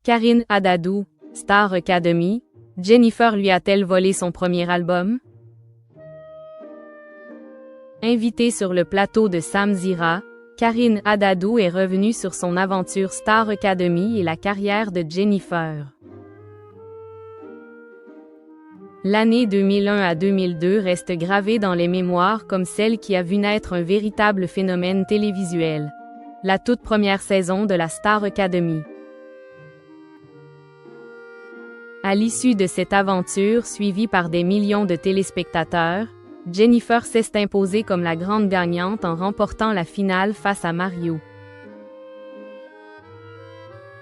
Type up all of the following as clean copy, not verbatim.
Karine Adadou, Star Academy, Jennifer lui a-t-elle volé son premier album? Invitée sur le plateau de Sam Zira, Karine Adadou est revenue sur son aventure Star Academy et la carrière de Jennifer. L'année 2001 à 2002 reste gravée dans les mémoires comme celle qui a vu naître un véritable phénomène télévisuel. La toute première saison de la Star Academy. À l'issue de cette aventure suivie par des millions de téléspectateurs, Jennifer s'est imposée comme la grande gagnante en remportant la finale face à Mario.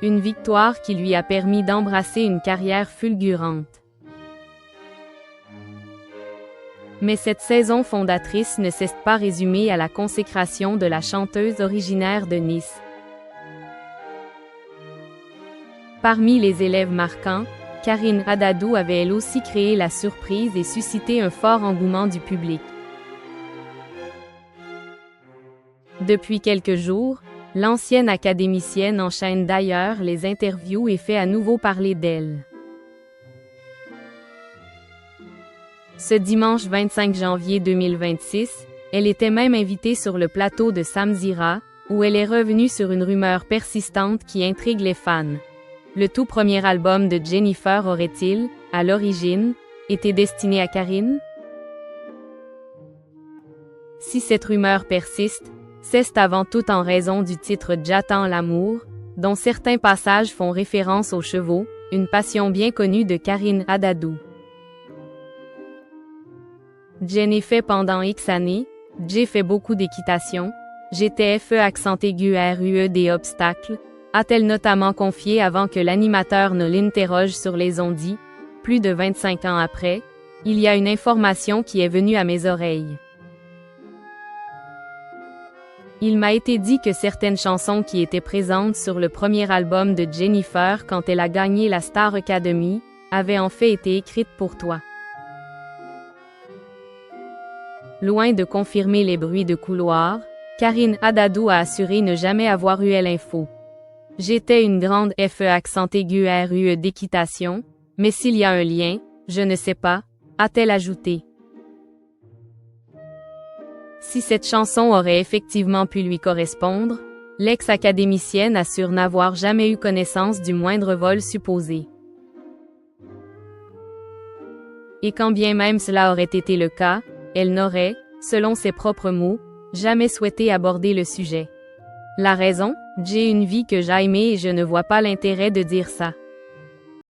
Une victoire qui lui a permis d'embrasser une carrière fulgurante. Mais cette saison fondatrice ne s'est pas résumée à la consécration de la chanteuse originaire de Nice. Parmi les élèves marquants, Karine Adadou avait elle aussi créé la surprise et suscité un fort engouement du public. Depuis quelques jours, l'ancienne académicienne enchaîne d'ailleurs les interviews et fait à nouveau parler d'elle. Ce dimanche 25 janvier 2026, elle était même invitée sur le plateau de Sam Zira, où elle est revenue sur une rumeur persistante qui intrigue les fans. Le tout premier album de Jennifer aurait-il, à l'origine, été destiné à Karine? Si cette rumeur persiste, c'est avant tout en raison du titre J'attends l'amour, dont certains passages font référence aux chevaux, une passion bien connue de Karine Adadou. Jenny fait pendant X années, j'ai fait beaucoup d'équitation, j'étais FE accent aigu RUE des obstacles, a-t-elle notamment confié avant que l'animateur ne l'interroge sur les ondits. Plus de 25 ans après, il y a une information qui est venue à mes oreilles. Il m'a été dit que certaines chansons qui étaient présentes sur le premier album de Jennifer quand elle a gagné la Star Academy, avaient en fait été écrites pour toi. Loin de confirmer les bruits de couloir, Karine Adadou a assuré ne jamais avoir eu l'info. J'étais une grande FE accent aigu RUE d'équitation, mais s'il y a un lien, je ne sais pas, a-t-elle ajouté. Si cette chanson aurait effectivement pu lui correspondre, l'ex-académicienne assure n'avoir jamais eu connaissance du moindre vol supposé. Et quand bien même cela aurait été le cas, elle n'aurait, selon ses propres mots, jamais souhaité aborder le sujet. La raison? J'ai une vie que j'aime et je ne vois pas l'intérêt de dire ça.